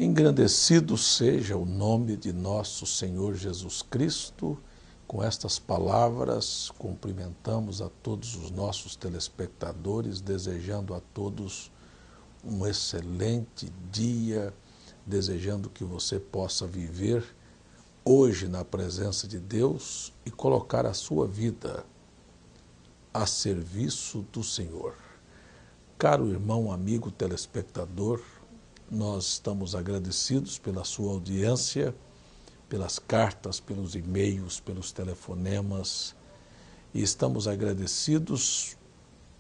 Engrandecido seja o nome de nosso Senhor Jesus Cristo. Com estas palavras, cumprimentamos a todos os nossos telespectadores, desejando a todos um excelente dia, desejando que você possa viver hoje na presença de Deus e colocar a sua vida a serviço do Senhor. Caro irmão, amigo telespectador, nós estamos agradecidos pela sua audiência, pelas cartas, pelos e-mails, pelos telefonemas, e estamos agradecidos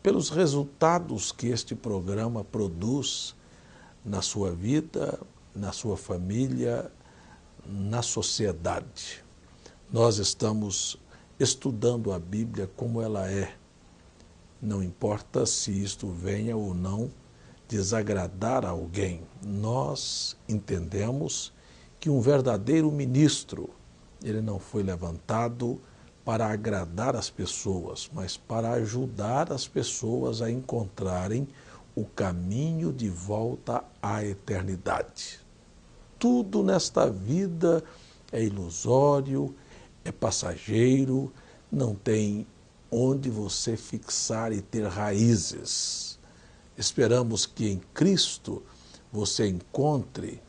pelos resultados que este programa produz na sua vida, na sua família, na sociedade. Nós estamos estudando a Bíblia como ela é. Não importa se isto venha ou não desagradar a alguém. Nós entendemos que um verdadeiro ministro, ele não foi levantado para agradar as pessoas, mas para ajudar as pessoas a encontrarem o caminho de volta à eternidade. Tudo nesta vida é ilusório, é passageiro, não tem onde você fixar e ter raízes. Esperamos que em Cristo você encontre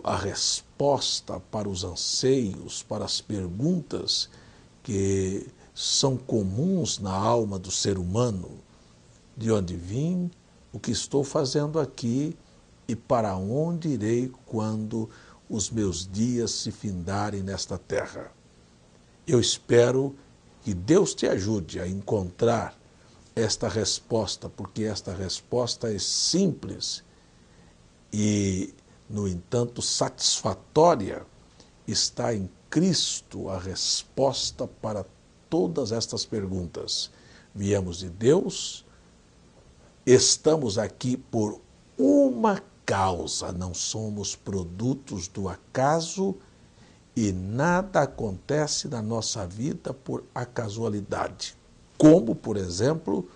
a resposta para os anseios, para as perguntas que são comuns na alma do ser humano. De onde vim, o que estou fazendo aqui e para onde irei quando os meus dias se findarem nesta terra. Eu espero que Deus te ajude a encontrar esta resposta, porque esta resposta é simples e, no entanto, satisfatória. Está em Cristo a resposta para todas estas perguntas. Viemos de Deus, estamos aqui por uma causa, não somos produtos do acaso e nada acontece na nossa vida por casualidade. Como, por exemplo,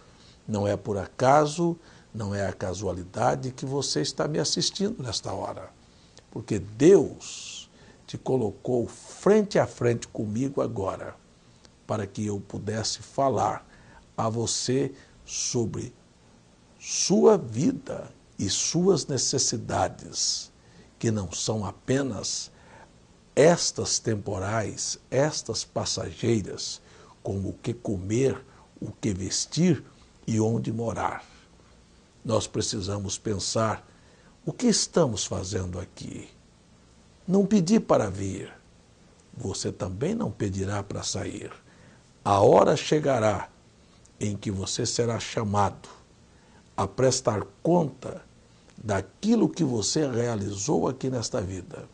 não é por acaso, não é a casualidade que você está me assistindo nesta hora. Porque Deus te colocou frente a frente comigo agora, para que eu pudesse falar a você sobre sua vida e suas necessidades, que não são apenas estas temporais, estas passageiras, como o que comer, o que vestir e onde morar. Nós precisamos pensar o que estamos fazendo aqui. Não pedi para vir, você também não pedirá para sair. A hora chegará em que você será chamado a prestar conta daquilo que você realizou aqui nesta vida.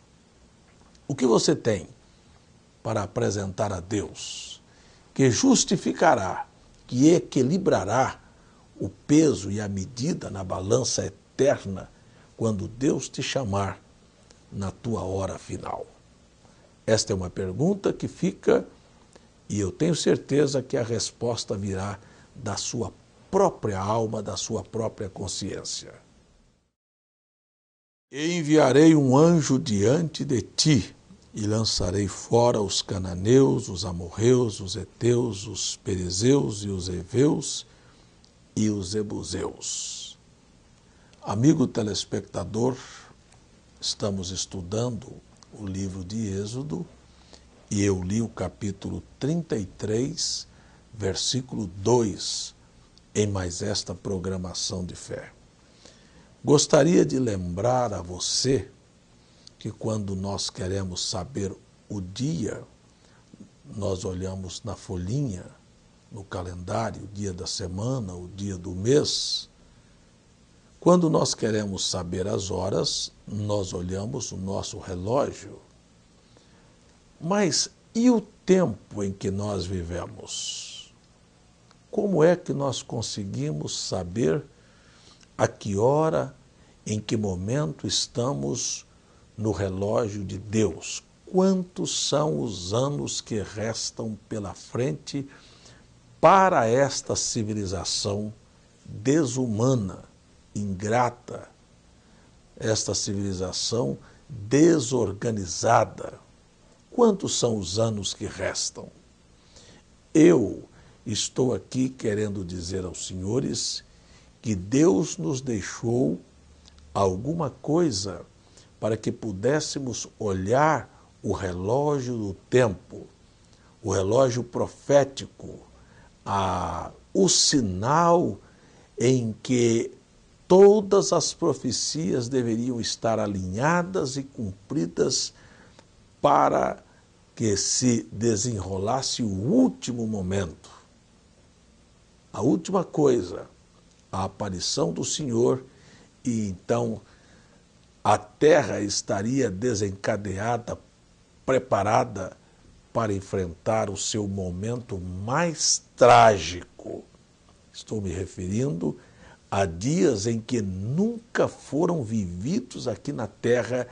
O que você tem para apresentar a Deus, que justificará, que equilibrará o peso e a medida na balança eterna quando Deus te chamar na tua hora final? Esta é uma pergunta que fica, e eu tenho certeza que a resposta virá da sua própria alma, da sua própria consciência. E enviarei um anjo diante de ti, e lançarei fora os cananeus, os amorreus, os heteus, os perizeus e os heveus e os jebuseus. Amigo telespectador, estamos estudando o livro de Êxodo e eu li o capítulo 33, versículo 2, em mais esta programação de fé. Gostaria de lembrar a você que quando nós queremos saber o dia, nós olhamos na folhinha, no calendário, o dia da semana, o dia do mês. Quando nós queremos saber as horas, nós olhamos o nosso relógio. Mas e o tempo em que nós vivemos? Como é que nós conseguimos saber a que hora, em que momento estamos no relógio de Deus? Quantos são os anos que restam pela frente para esta civilização desumana, ingrata, esta civilização desorganizada. Quantos são os anos que restam? Eu estou aqui querendo dizer aos senhores que Deus nos deixou alguma coisa para que pudéssemos olhar o relógio do tempo, o relógio profético, o sinal em que todas as profecias deveriam estar alinhadas e cumpridas para que se desenrolasse o último momento. A última coisa, a aparição do Senhor, e então a terra estaria desencadeada, preparada para enfrentar o seu momento mais trágico. Estou me referindo a dias em que nunca foram vividos aqui na terra,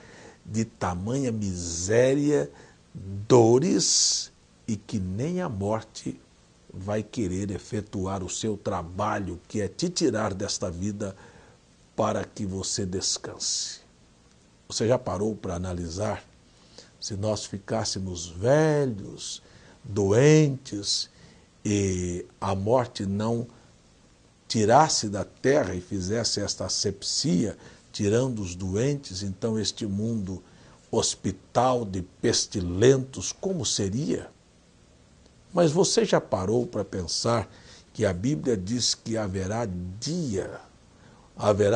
de tamanha miséria, dores, e que nem a morte vai querer efetuar o seu trabalho, que é te tirar desta vida para que você descanse. Você já parou para analisar? Se nós ficássemos velhos, doentes, e a morte não tirasse da terra e fizesse esta asepsia, tirando os doentes, então este mundo hospital de pestilentos, como seria? Mas você já parou para pensar que a Bíblia diz que haverá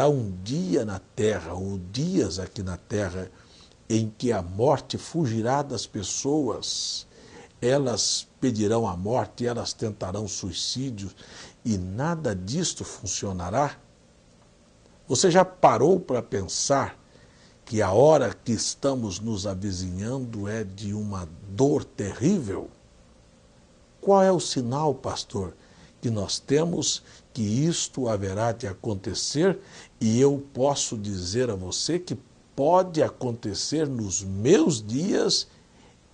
um dia na terra, ou dias aqui na terra, em que a morte fugirá das pessoas, elas pedirão a morte, elas tentarão suicídio, e nada disto funcionará? Você já parou para pensar que a hora que estamos nos avizinhando é de uma dor terrível? Qual é o sinal, pastor, que nós temos que isto haverá de acontecer? E eu posso dizer a você que pode acontecer nos meus dias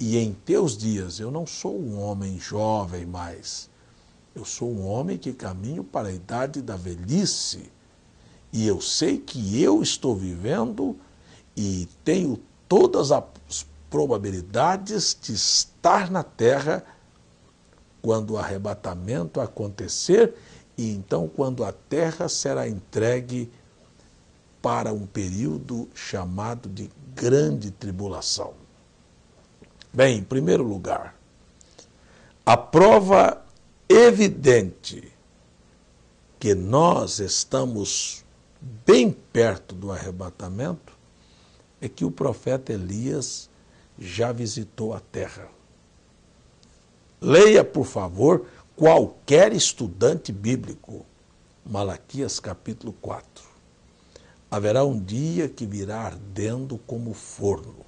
e em teus dias. Eu não sou um homem jovem mais. Eu sou um homem que caminho para a idade da velhice. E eu sei que eu estou vivendo e tenho todas as probabilidades de estar na terra quando o arrebatamento acontecer, e então quando a terra será entregue para um período chamado de grande tribulação. Bem, em primeiro lugar, a prova evidente que nós estamos bem perto do arrebatamento é que o profeta Elias já visitou a terra. Leia, por favor, qualquer estudante bíblico, Malaquias capítulo 4. Haverá um dia que virá ardendo como forno.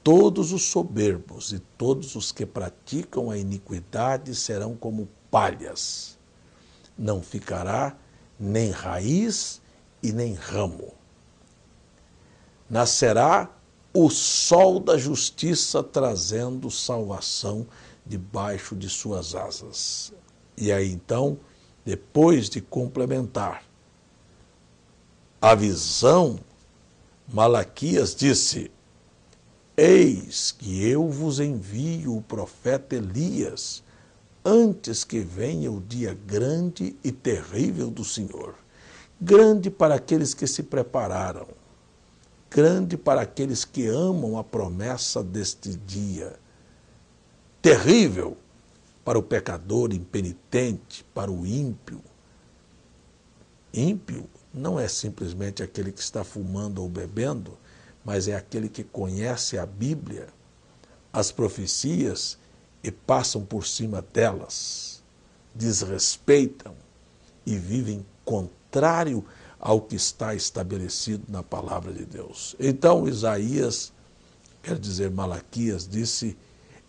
Todos os soberbos e todos os que praticam a iniquidade serão como palhas. Não ficará nem raiz e nem ramo. Nascerá o sol da justiça trazendo salvação debaixo de suas asas. E aí então, depois de complementar a visão, Malaquias disse: eis que eu vos envio o profeta Elias, antes que venha o dia grande e terrível do Senhor. Grande para aqueles que se prepararam, grande para aqueles que amam a promessa deste dia, terrível para o pecador impenitente, para o ímpio. Ímpio não é simplesmente aquele que está fumando ou bebendo, mas é aquele que conhece a Bíblia, as profecias, e passam por cima delas, desrespeitam e vivem contrário ao que está estabelecido na palavra de Deus. Então Isaías, quer dizer Malaquias, disse: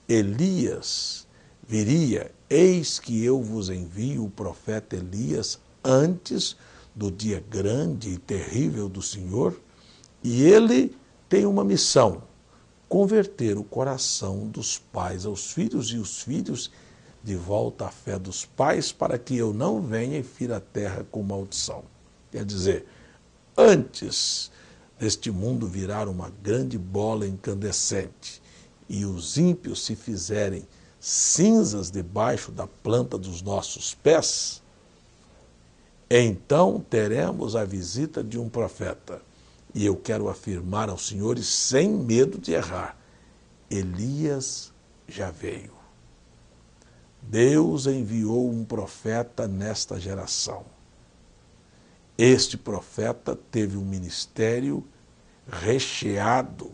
Elias viria, eis que eu vos envio o profeta Elias antes do dia grande e terrível do Senhor, e ele tem uma missão: converter o coração dos pais aos filhos e os filhos de volta à fé dos pais, para que eu não venha e fira a terra com maldição. Quer dizer, antes deste mundo virar uma grande bola incandescente e os ímpios se fizerem cinzas debaixo da planta dos nossos pés, então teremos a visita de um profeta. E eu quero afirmar aos senhores, sem medo de errar, Elias já veio. Deus enviou um profeta nesta geração. Este profeta teve um ministério recheado,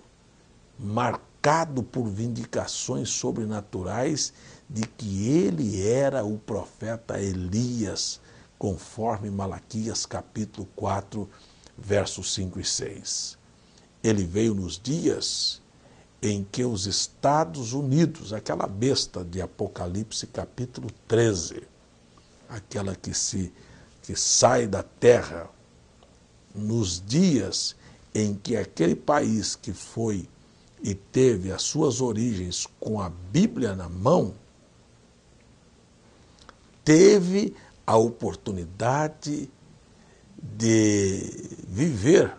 marcado por vindicações sobrenaturais de que ele era o profeta Elias, conforme Malaquias capítulo 4, versos 5 e 6. Ele veio nos dias em que os Estados Unidos, aquela besta de Apocalipse capítulo 13, aquela que sai da terra, nos dias em que aquele país que foi e teve as suas origens com a Bíblia na mão, teve a oportunidade de viver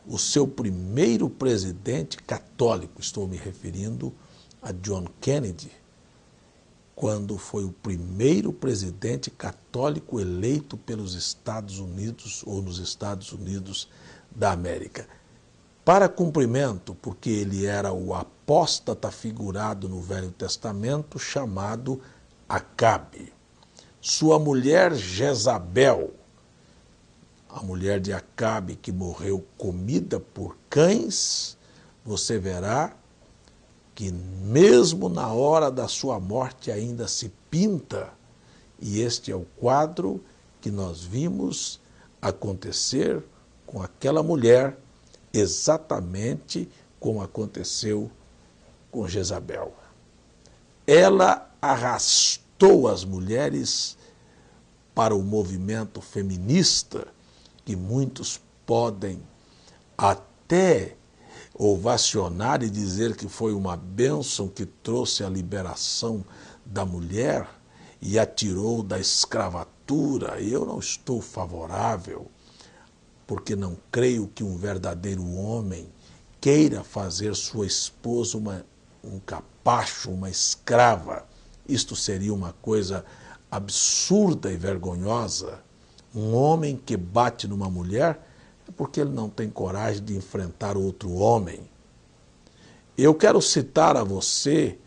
o seu primeiro presidente católico. Estou me referindo a John Kennedy, quando foi o primeiro presidente católico eleito pelos Estados Unidos ou nos Estados Unidos da América. Para cumprimento, porque ele era o apóstata figurado no Velho Testamento chamado Acabe. Sua mulher Jezabel, a mulher de Acabe que morreu comida por cães, você verá que mesmo na hora da sua morte ainda se pinta, e este é o quadro que nós vimos acontecer com aquela mulher, exatamente como aconteceu com Jezabel. Ela arrastou as mulheres para o movimento feminista, que muitos podem até ovacionar e dizer que foi uma bênção que trouxe a liberação da mulher e a tirou da escravatura. Eu não estou favorável, porque não creio que um verdadeiro homem queira fazer sua esposa um capacho, uma escrava. Isto seria uma coisa absurda e vergonhosa. Um homem que bate numa mulher é porque ele não tem coragem de enfrentar outro homem. Eu quero citar a você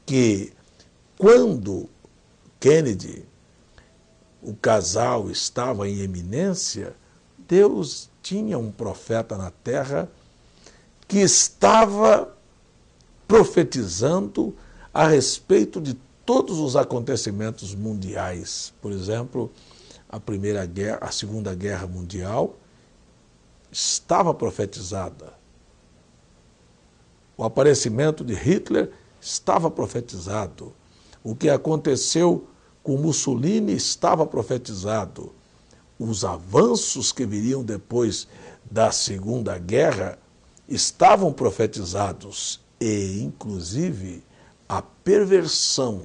que quando Kennedy, o casal, estava em eminência, Deus tinha um profeta na terra que estava profetizando a respeito de todos os acontecimentos mundiais. Por exemplo, a Segunda Guerra Mundial estava profetizada. O aparecimento de Hitler estava profetizado. O que aconteceu com Mussolini estava profetizado. Os avanços que viriam depois da Segunda Guerra estavam profetizados. E, inclusive, a perversão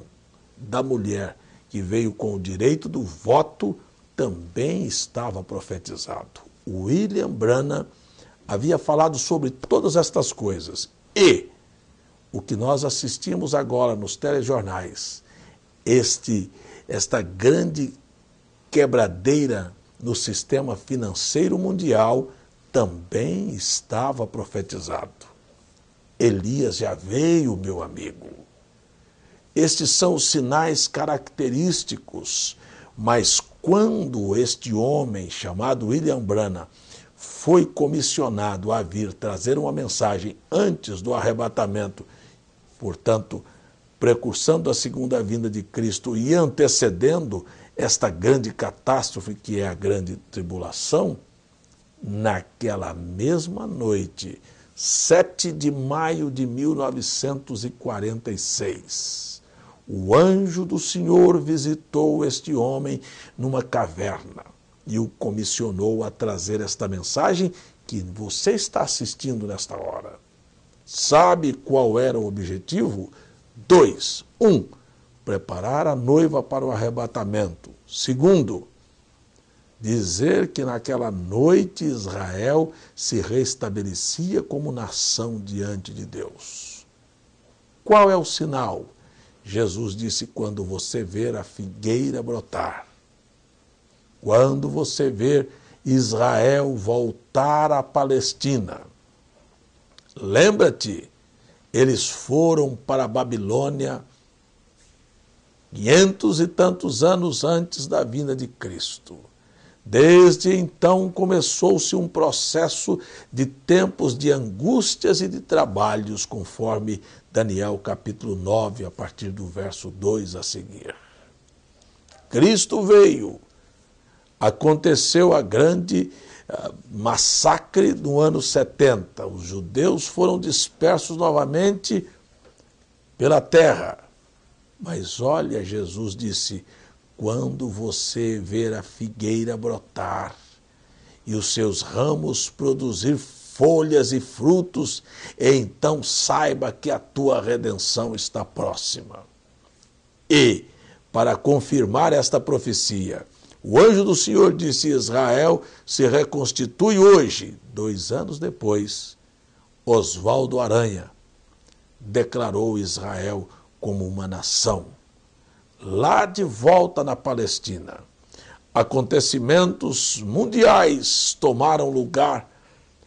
da mulher que veio com o direito do voto também estava profetizado. William Branham havia falado sobre todas estas coisas. E o que nós assistimos agora nos telejornais, esta grande quebradeira no sistema financeiro mundial, também estava profetizado. Elias já veio, meu amigo. Estes são os sinais característicos, mas quando este homem chamado William Branham foi comissionado a vir trazer uma mensagem antes do arrebatamento, portanto, precursando a segunda vinda de Cristo e antecedendo esta grande catástrofe que é a grande tribulação, naquela mesma noite, 7 de maio de 1946, o anjo do Senhor visitou este homem numa caverna e o comissionou a trazer esta mensagem que você está assistindo nesta hora. Sabe qual era o objetivo? 2. 1. Preparar a noiva para o arrebatamento. 2. dizer que naquela noite Israel se restabelecia como nação diante de Deus. Qual é o sinal? Jesus disse: quando você ver a figueira brotar, quando você ver Israel voltar à Palestina. Lembra-te, eles foram para a Babilônia 500 e tantos anos antes da vinda de Cristo. Desde então começou-se um processo de tempos de angústias e de trabalhos, conforme Daniel capítulo 9, a partir do verso 2 a seguir. Cristo veio, aconteceu a grande massacre no ano 70. Os judeus foram dispersos novamente pela terra. Mas olha, Jesus disse: quando você ver a figueira brotar e os seus ramos produzir folhas e frutos, então saiba que a tua redenção está próxima. E, para confirmar esta profecia, o anjo do Senhor disse: Israel se reconstitui hoje. 2 anos depois, Oswaldo Aranha declarou Israel como uma nação. Lá de volta na Palestina, acontecimentos mundiais tomaram lugar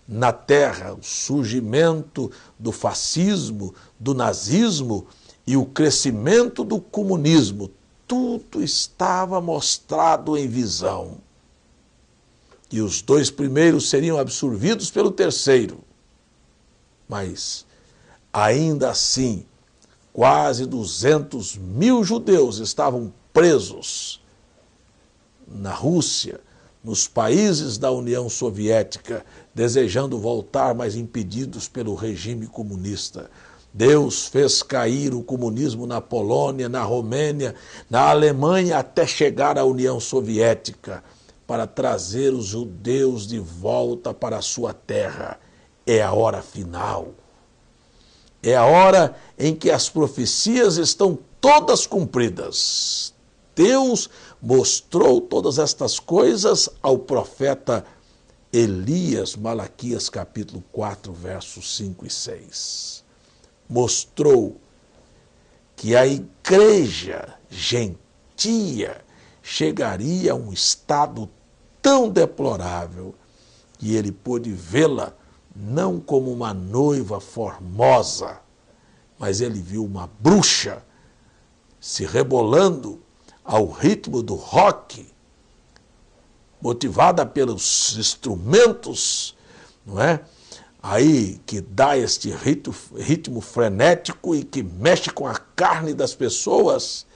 na terra, o surgimento do fascismo, do nazismo e o crescimento do comunismo. Tudo estava mostrado em visão. E os 2 primeiros seriam absorvidos pelo terceiro. Mas, ainda assim, quase 200 mil judeus estavam presos na Rússia, nos países da União Soviética, desejando voltar, mas impedidos pelo regime comunista. Deus fez cair o comunismo na Polônia, na Romênia, na Alemanha, até chegar à União Soviética, para trazer os judeus de volta para a sua terra. É a hora final. É a hora em que as profecias estão todas cumpridas. Deus mostrou todas estas coisas ao profeta Elias, Malaquias capítulo 4, versos 5 e 6. Mostrou que a igreja gentia chegaria a um estado tão deplorável que ele pôde vê-la não como uma noiva formosa, mas ele viu uma bruxa se rebolando ao ritmo do rock, motivada pelos instrumentos, não é? Aí que dá este ritmo frenético e que mexe com a carne das pessoas.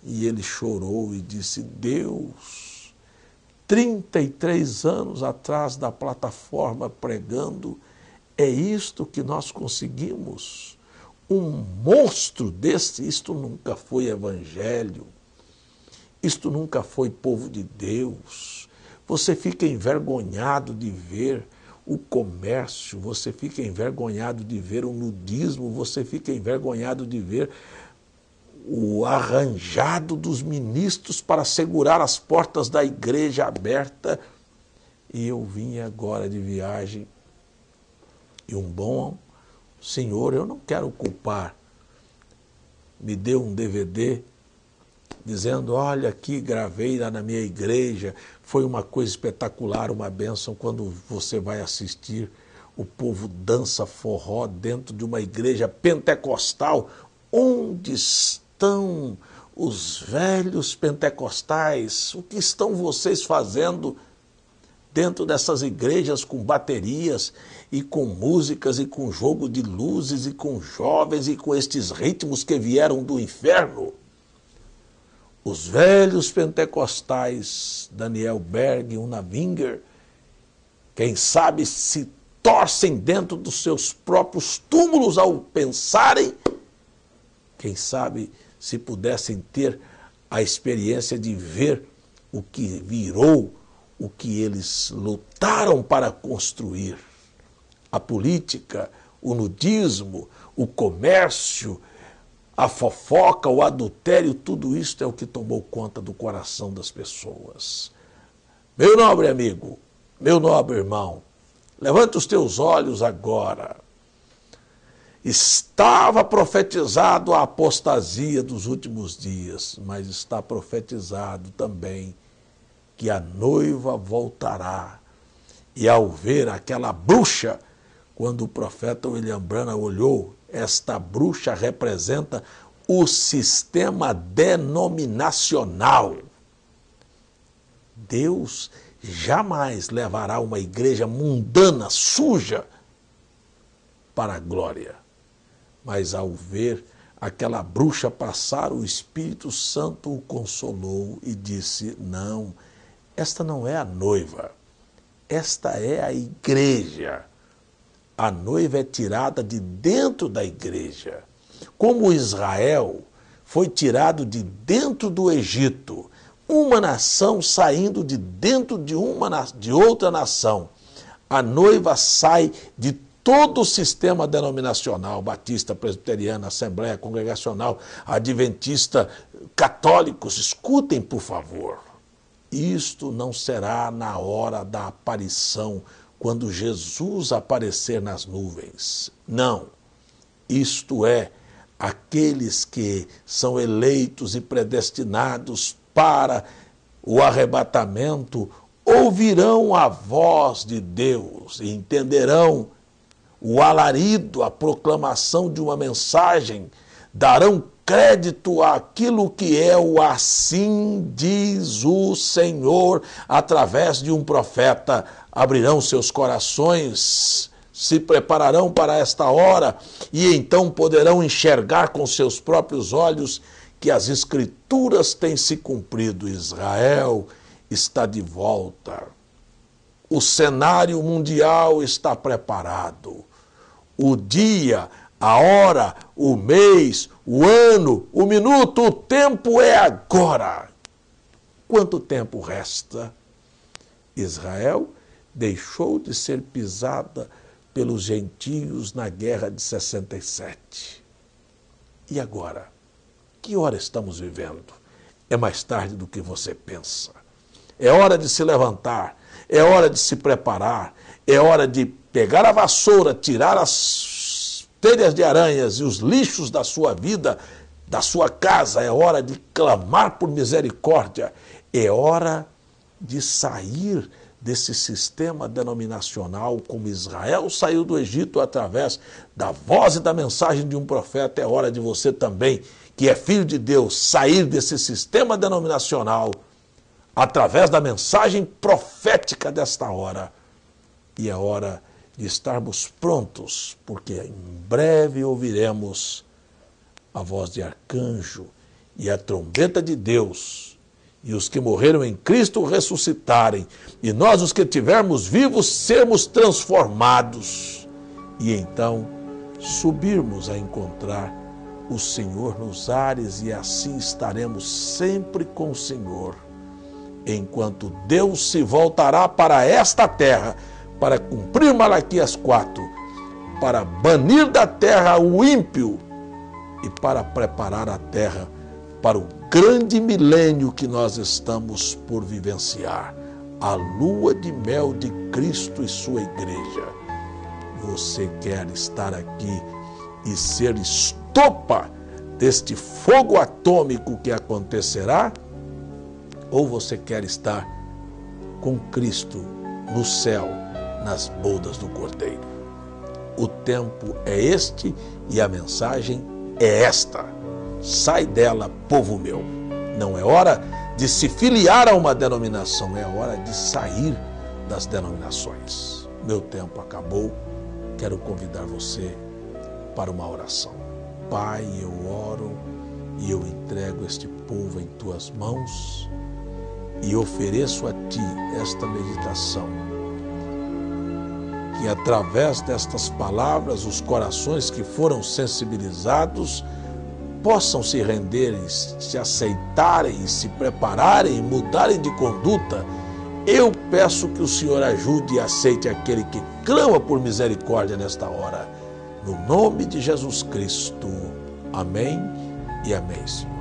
E ele chorou e disse: Deus, 33 anos atrás da plataforma pregando, é isto que nós conseguimos? Um monstro desse, isto nunca foi evangelho, isto nunca foi povo de Deus. Você fica envergonhado de ver o comércio, você fica envergonhado de ver o nudismo, você fica envergonhado de ver o arranjado dos ministros para segurar as portas da igreja aberta. E eu vim agora de viagem e um bom senhor, eu não quero culpar, me deu um DVD dizendo: olha aqui, gravei lá na minha igreja, foi uma coisa espetacular, uma bênção. Quando você vai assistir, o povo dança forró dentro de uma igreja pentecostal. Onde estão os velhos pentecostais? O que estão vocês fazendo dentro dessas igrejas com baterias e com músicas e com jogo de luzes e com jovens e com estes ritmos que vieram do inferno? Os velhos pentecostais, Daniel Berg, Una Winger, quem sabe se torcem dentro dos seus próprios túmulos ao pensarem, quem sabe se pudessem ter a experiência de ver o que virou, o que eles lutaram para construir. A política, o nudismo, o comércio, a fofoca, o adultério, tudo isso é o que tomou conta do coração das pessoas. Meu nobre amigo, meu nobre irmão, levanta os teus olhos agora. Estava profetizado a apostasia dos últimos dias, mas está profetizado também que a noiva voltará. E ao ver aquela bruxa, quando o profeta William Branham olhou, esta bruxa representa o sistema denominacional. Deus jamais levará uma igreja mundana, suja, para a glória. Mas ao ver aquela bruxa passar, o Espírito Santo o consolou e disse: não, esta não é a noiva, esta é a igreja. A noiva é tirada de dentro da igreja. Como Israel foi tirado de dentro do Egito, uma nação saindo de dentro de outra nação, a noiva sai de todo o sistema denominacional, batista, presbiteriana, assembleia, congregacional, adventista, católicos. Escutem, por favor. Isto não será na hora da aparição, quando Jesus aparecer nas nuvens. Não. Isto é, aqueles que são eleitos e predestinados para o arrebatamento ouvirão a voz de Deus e entenderão o alarido, a proclamação de uma mensagem, darão crédito àquilo que é o assim diz o Senhor através de um profeta, abrirão seus corações, se prepararão para esta hora e então poderão enxergar com seus próprios olhos que as Escrituras têm se cumprido. Israel está de volta. O cenário mundial está preparado. O dia, a hora, o mês, o ano, o minuto, o tempo é agora. Quanto tempo resta? Israel deixou de ser pisada pelos gentios na guerra de 67. E agora? Que hora estamos vivendo? É mais tarde do que você pensa. É hora de se levantar, é hora de se preparar, é hora de pegar a vassoura, tirar as telhas de aranhas e os lixos da sua vida, da sua casa. É hora de clamar por misericórdia. É hora de sair desse sistema denominacional, como Israel saiu do Egito através da voz e da mensagem de um profeta. É hora de você também, que é filho de Deus, sair desse sistema denominacional através da mensagem profética desta hora. E é hora de estarmos prontos, porque em breve ouviremos a voz de arcanjo e a trombeta de Deus, e os que morreram em Cristo ressuscitarem, e nós, os que estivermos vivos, sermos transformados, e então subirmos a encontrar o Senhor nos ares, e assim estaremos sempre com o Senhor, enquanto Deus se voltará para esta terra, para cumprir Malaquias 4, para banir da terra o ímpio e para preparar a terra para o grande milênio que nós estamos por vivenciar, a lua de mel de Cristo e sua igreja. Você quer estar aqui e ser estopa deste fogo atômico que acontecerá? Ou você quer estar com Cristo no céu, nas bodas do Cordeiro? O tempo é este e a mensagem é esta. Sai dela, povo meu. Não é hora de se filiar a uma denominação, é hora de sair das denominações. Meu tempo acabou. Quero convidar você para uma oração. Pai, eu oro e eu entrego este povo em tuas mãos e ofereço a ti esta meditação. Que através destas palavras os corações que foram sensibilizados possam se render, se aceitarem, se prepararem, mudarem de conduta. Eu peço que o Senhor ajude e aceite aquele que clama por misericórdia nesta hora. No nome de Jesus Cristo. Amém e amém, Senhor.